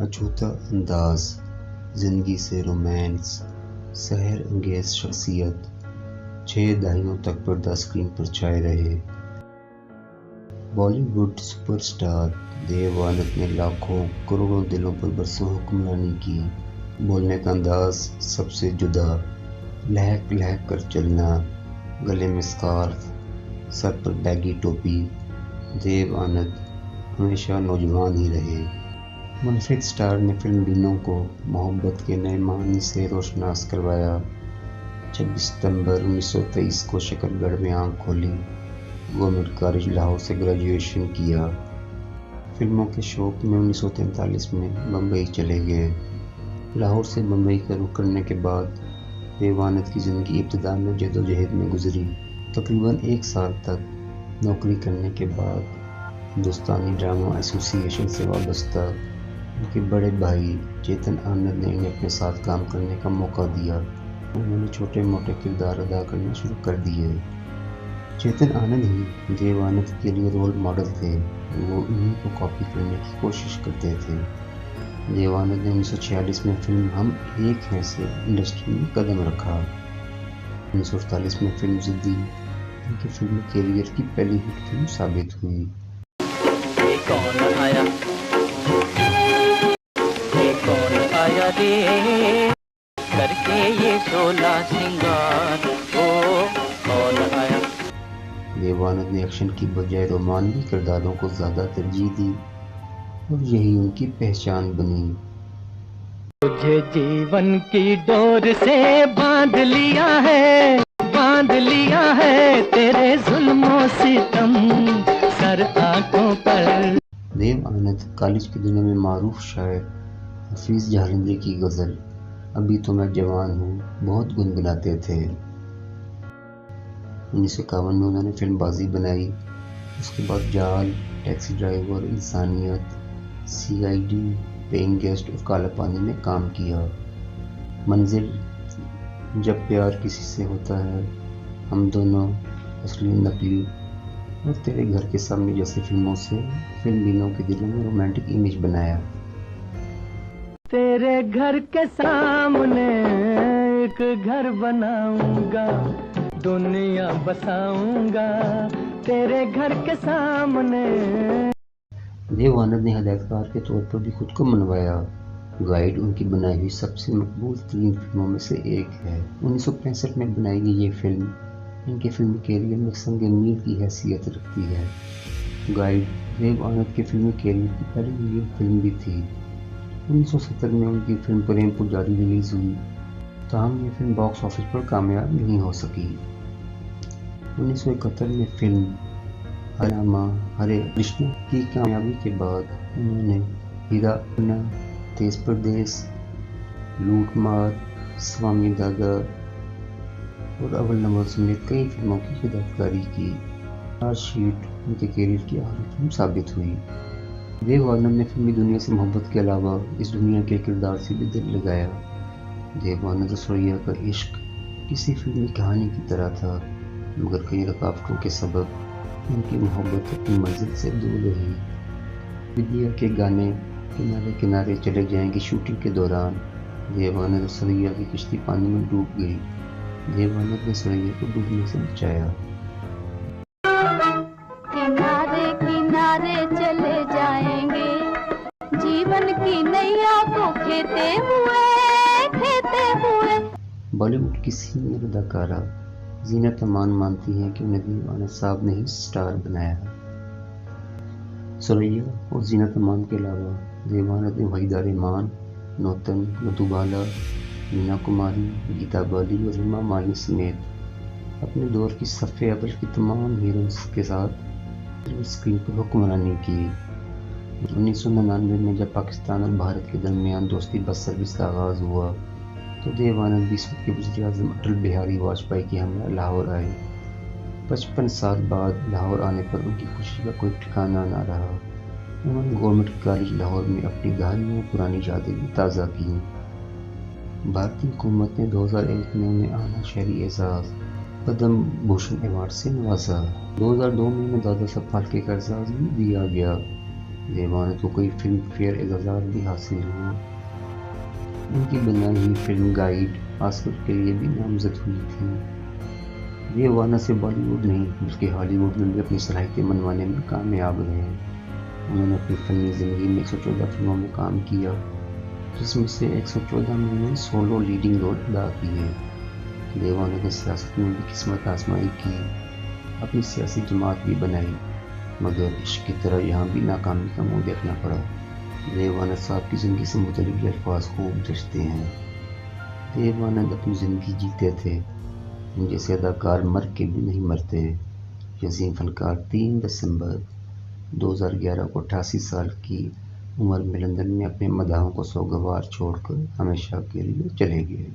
अछूता अंदाज, जिंदगी से रोमांस, सहर अंगेज शख्सियत 6 दहाइयों तक पर्दा स्क्रीन पर छाए रहे। बॉलीवुड सुपरस्टार देव आनंद ने लाखों करोड़ों दिलों पर बरसों हुक्मरानी की। बोलने का अंदाज सबसे जुदा, लहक लहक कर चलना, गले में स्कार्फ, सर पर बैगी टोपी। देव आनंद हमेशा नौजवान ही रहे। मुनफरिद स्टार ने फिल्म बीनों को मोहब्बत के नए मानी से रोशनास करवाया। 26 सितंबर 1923 को शकरगढ़ में आंख खोली। गवर्नमेंट कॉलेज लाहौर से ग्रेजुएशन किया। फिल्मों के शौक में 1943 में बम्बई चले गए। लाहौर से बम्बई का रुख करने के बाद देव आनंद की ज़िंदगी इब्तिदा में जदोजहद में गुजरी। तकरीबन 1 साल तक नौकरी करने के बाद हिंदुस्तानी ड्रामा एसोसिएशन से वाबस्ता उनके बड़े भाई चेतन आनंद ने इन्हें अपने साथ काम करने का मौका दिया। उन्होंने छोटे मोटे किरदार अदा करना शुरू कर दिए। चेतन आनंद ही देव आनंद के लिए रोल मॉडल थे। वो इन्हीं को कॉपी करने की कोशिश करते थे। देव आनंद ने 1946 में फिल्म हम एक हैं से इंडस्ट्री में कदम रखा। 1948 में फिल्म जिद्दी उनके फिल्मी कैरियर की पहली हिट फिल्म साबित हुई। कौन आया रे करके ये 16 सिंगार, ओ कौन आया। देव आनंद ने एक्शन की बजाय रोमांटिक किरदारों को ज़्यादा तरजीह दी और यही उनकी पहचान बनी। तुझे जीवन की डोर से बांध लिया है तेरे जुल्मों सितम सर आंखों पर। देव आनंद कॉलेज के दिनों में मारूफ शायर हफीज़ जहालंदरी की गज़ल अभी तो मैं जवान हूँ बहुत गुनगुनाते थे। 1951 में उन्होंने फिल्म बाजी बनाई। उसके बाद जाल, टैक्सी ड्राइवर, इंसानियत, CID, पेइंग गेस्ट और काला पानी में काम किया। मंजिल, जब प्यार किसी से होता है, हम दोनों, असली नकली और तेरे घर के सामने जैसी फिल्मों से फिल्म बीनों के दिलों में रोमांटिक इमेज बनाया। तेरे घर के सामने एक घर बनाऊंगा, दुनिया बसाऊंगा तेरे घर के सामने। देव आनंद ने हदायतकार के तौर पर भी खुद को मनवाया। गाइड उनकी बनाई हुई सबसे मकबूल 3 फिल्मों में से एक है। 1965 में बनाई गई ये फिल्म इनके फिल्मी कैरियर में संग मील की हैसियत रखती है। गाइड देव आनंद के फिल्मी कैरियर की पहली फिल्म भी थी। 1970 में उनकी फिल्म प्रेम पुजारी रिलीज हुई, ताहम ये फिल्म बॉक्स ऑफिस पर कामयाब नहीं हो सकी। 1971 में फिल्म हरामा हरे कृष्ण की कामयाबी के बाद उन्होंने हीरा अन्ना, तेज परदेस, लूट मार, स्वामी दादा और अव्वल नंबर समेत कई फिल्मों की हिदायतकारी की। चार्जशीट उनके कैरियर की आखिरी फिल्म साबित हुई। देव आनंद ने फिल्मी दुनिया से मोहब्बत के अलावा इस दुनिया के किरदार से भी दिल लगाया। देव आनंद सुरैया का इश्क किसी फिल्मी कहानी की तरह था, मगर कई रुकावटों के सबब उनकी मोहब्बत अपनी मंजिल से दूर रही। विद्या के गाने किनारे किनारे चले जाएंगे शूटिंग के दौरान देव आनंद और सुरैया की किश्ती पानी में डूब गई। देव आनंद ने सुरैया को डूबने से बचाया। किनारे किनारे चले जाएंगे जीवन की नैया को खेते हुए। बॉलीवुड की सीनियर अदाकारा जीनत अमान मानती हैं कि उन्हें देव आनंद साहब ने ही स्टार बनाया। सुरैया और जीनत अमान के अलावा देव आनंद ने वहीदा रहमान, नौतन, मधुबाला, मीना कुमारी, गीता बाली और हेमा मालिनी समेत अपने दौर की सफ़े अव्वल की तमाम हीरोइंस के साथ स्क्रीन पर हुक्मरानी की। 1999 में जब पाकिस्तान और भारत के दरमियान दोस्ती बस सर्विस का आगाज़ हुआ तो देव आनंद भी इस वक्त के वज़ीर-ए-आज़म अटल बिहारी वाजपेयी के हमरा लाहौर आए। 55 साल बाद लाहौर आने पर उनकी खुशी का कोई ठिकाना ना रहा। उन्होंने गवर्नमेंट कॉलेज लाहौर में अपनी दहाइयों पुरानी यादें भी ताज़ा की। भारतीय हुकूमत ने 2001 में उन्हें आला शहरी एजाज़ पद्म भूषण अवार्ड से नवाजा। 2002 में उन्हें दादा साहब फाल्के का एजाज़ भी दिया गया। देवानंद को कई फिल्म फेयर एजाज़ात भी हासिल हुए। उनकी बनाई हुई फिल्म गाइड ऑस्कर के लिए भी नामजद हुई थी। देवानंद से बॉलीवुड नहीं बल्कि हॉलीवुड में भी अपनी सलाहियतें मनवाने में कामयाब रहे। उन्होंने अपनी फ़नी ज़िंदगी में 114 फिल्मों में काम किया, जिसमें से 114 में उन्होंने सोलो लीडिंग रोल अदा किए। देवानंद ने सियासत में भी किस्मत आजमाई की, अपनी सियासी जमात भी बनाई, मगर इश्क की तरह यहाँ भी नाकामी का मुँह देखना पड़ा। देवानंद साहब की ज़िंदगी से मुतल्लिक़ ये अल्फाज खूब जचते हैं। देवानंद अपनी ज़िंदगी जीते थे, उन जैसे अदाकार मर के भी नहीं मरते। यजीम फनकार 3 दिसंबर 2011 को 88 साल की उम्र में लंदन में अपने मदाहों को सोगवार छोड़कर हमेशा के लिए चले गए।